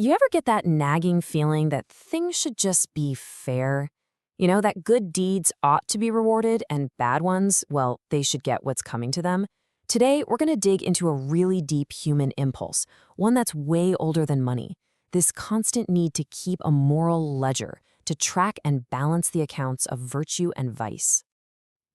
You ever get that nagging feeling that things should just be fair? You know, that good deeds ought to be rewarded and bad ones, well, they should get what's coming to them? Today, we're going to dig into a really deep human impulse, one that's way older than money. This constant need to keep a moral ledger, to track and balance the accounts of virtue and vice.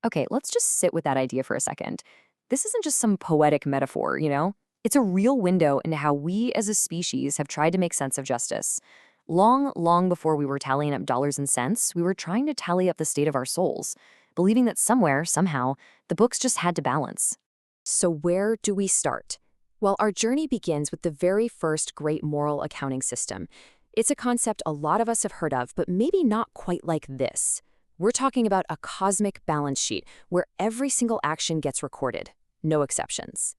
Okay, let's just sit with that idea for a second. This isn't just some poetic metaphor, you know? It's a real window into how we as a species have tried to make sense of justice. Long before we were tallying up dollars and cents, we were trying to tally up the state of our souls, believing that somewhere, somehow, the books just had to balance. So where do we start? Well, our journey begins with the very first great moral accounting system. It's a concept a lot of us have heard of, but maybe not quite like this. We're talking about a cosmic balance sheet where every single action gets recorded, no exceptions.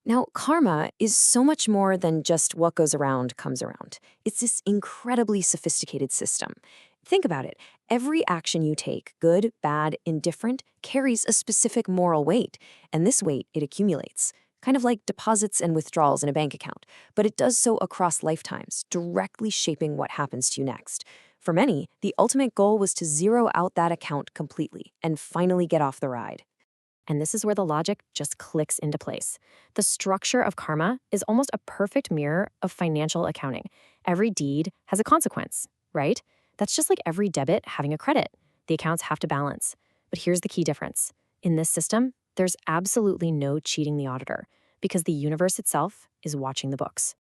Now, karma is so much more than just what goes around comes around. It's this incredibly sophisticated system. Think about it. Every action you take, good, bad, indifferent, carries a specific moral weight, and this weight, it accumulates, kind of like deposits and withdrawals in a bank account, but it does so across lifetimes, directly shaping what happens to you next. For many, the ultimate goal was to zero out that account completely and finally get off the ride. And this is where the logic just clicks into place. The structure of karma is almost a perfect mirror of financial accounting. Every deed has a consequence, right? That's just like every debit having a credit. The accounts have to balance. But here's the key difference. In this system, there's absolutely no cheating the auditor because the universe itself is watching the books.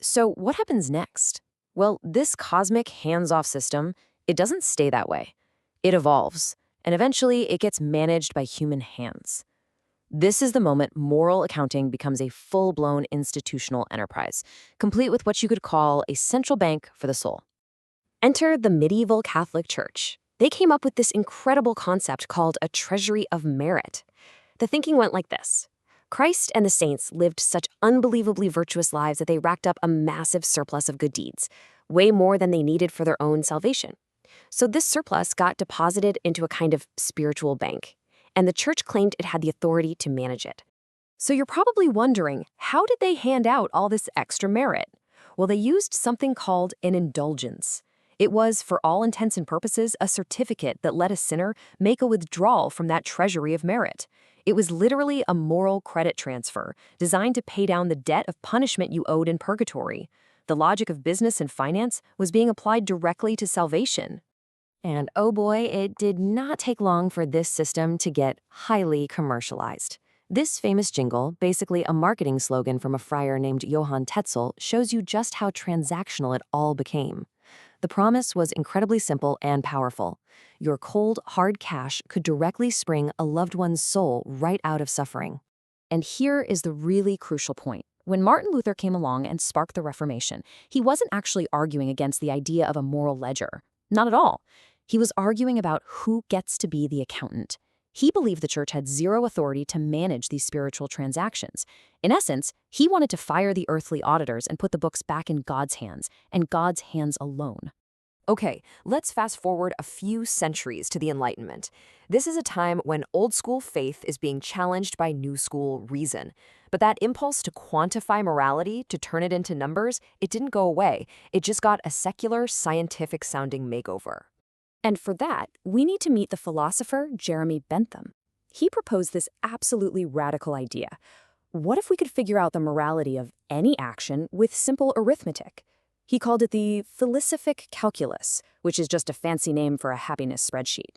So what happens next? Well, this cosmic hands-off system, it doesn't stay that way. It evolves, and eventually it gets managed by human hands. This is the moment moral accounting becomes a full-blown institutional enterprise, complete with what you could call a central bank for the soul. Enter the medieval Catholic Church. They came up with this incredible concept called a treasury of merit. The thinking went like this. Christ and the saints lived such unbelievably virtuous lives that they racked up a massive surplus of good deeds, way more than they needed for their own salvation. So this surplus got deposited into a kind of spiritual bank, and the church claimed it had the authority to manage it. So you're probably wondering, how did they hand out all this extra merit? Well, they used something called an indulgence. It was, for all intents and purposes, a certificate that let a sinner make a withdrawal from that treasury of merit. It was literally a moral credit transfer designed to pay down the debt of punishment you owed in purgatory. The logic of business and finance was being applied directly to salvation. And oh boy, it did not take long for this system to get highly commercialized. This famous jingle, basically a marketing slogan from a friar named Johann Tetzel, shows you just how transactional it all became. The promise was incredibly simple and powerful. Your cold, hard cash could directly spring a loved one's soul right out of suffering. And here is the really crucial point. When Martin Luther came along and sparked the Reformation, he wasn't actually arguing against the idea of a moral ledger. Not at all. He was arguing about who gets to be the accountant. He believed the church had zero authority to manage these spiritual transactions. In essence, he wanted to fire the earthly auditors and put the books back in God's hands, and God's hands alone. Okay, let's fast forward a few centuries to the Enlightenment. This is a time when old-school faith is being challenged by new-school reason. But that impulse to quantify morality, to turn it into numbers, it didn't go away. It just got a secular, scientific-sounding makeover. And for that, we need to meet the philosopher Jeremy Bentham. He proposed this absolutely radical idea. What if we could figure out the morality of any action with simple arithmetic? He called it the philosophic calculus, which is just a fancy name for a happiness spreadsheet.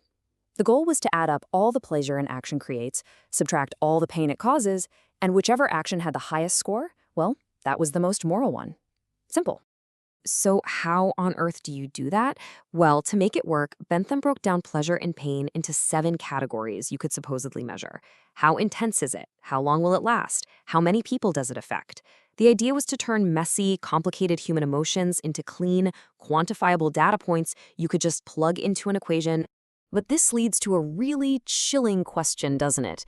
The goal was to add up all the pleasure an action creates, subtract all the pain it causes, and whichever action had the highest score, well, that was the most moral one. Simple. So how on earth do you do that? Well, to make it work, Bentham broke down pleasure and pain into 7 categories you could supposedly measure. How intense is it? How long will it last? How many people does it affect? The idea was to turn messy, complicated human emotions into clean, quantifiable data points you could just plug into an equation. But this leads to a really chilling question, doesn't it?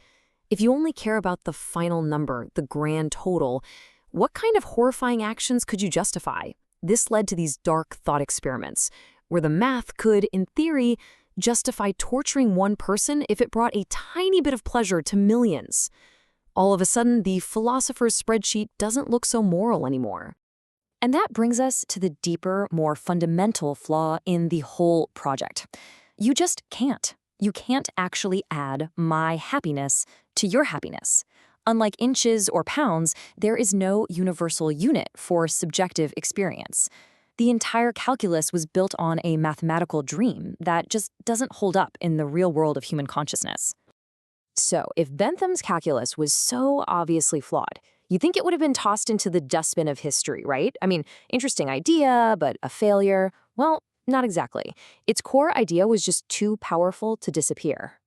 If you only care about the final number, the grand total, what kind of horrifying actions could you justify? This led to these dark thought experiments, where the math could, in theory, justify torturing one person if it brought a tiny bit of pleasure to millions. All of a sudden, the philosopher's spreadsheet doesn't look so moral anymore. And that brings us to the deeper, more fundamental flaw in the whole project. You just can't. You can't actually add my happiness to your happiness. Unlike inches or pounds, there is no universal unit for subjective experience. The entire calculus was built on a mathematical dream that just doesn't hold up in the real world of human consciousness. So, if Bentham's calculus was so obviously flawed, you'd think it would have been tossed into the dustbin of history, right? I mean, interesting idea, but a failure. Well, not exactly. Its core idea was just too powerful to disappear.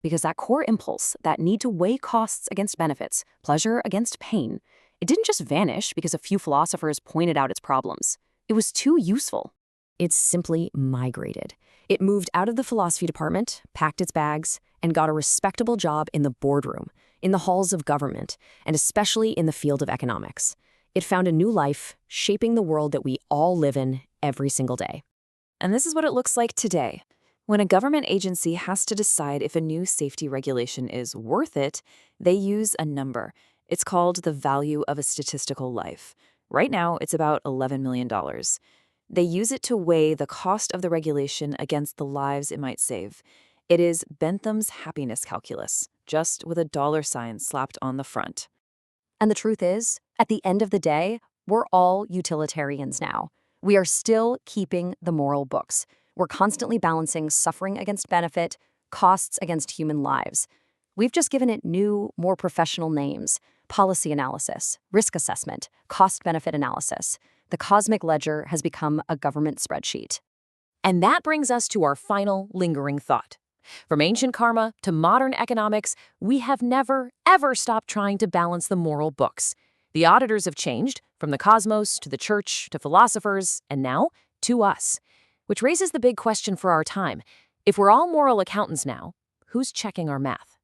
Because that core impulse, that need to weigh costs against benefits, pleasure against pain, it didn't just vanish because a few philosophers pointed out its problems. It was too useful. It simply migrated. It moved out of the philosophy department, packed its bags, and got a respectable job in the boardroom, in the halls of government, and especially in the field of economics. It found a new life, shaping the world that we all live in every single day. And this is what it looks like today. When a government agency has to decide if a new safety regulation is worth it, they use a number. It's called the value of a statistical life. Right now, it's about $11 million. They use it to weigh the cost of the regulation against the lives it might save. It is Bentham's happiness calculus, just with a dollar sign slapped on the front. And the truth is, at the end of the day, we're all utilitarians now. We are still keeping the moral books. We're constantly balancing suffering against benefit, costs against human lives. We've just given it new, more professional names: policy analysis, risk assessment, cost-benefit analysis. The cosmic ledger has become a government spreadsheet. And that brings us to our final lingering thought. From ancient karma to modern economics, we have never, ever stopped trying to balance the moral books. The auditors have changed, from the cosmos to the church to philosophers, and now to us. Which raises the big question for our time. If we're all moral accountants now, who's checking our math?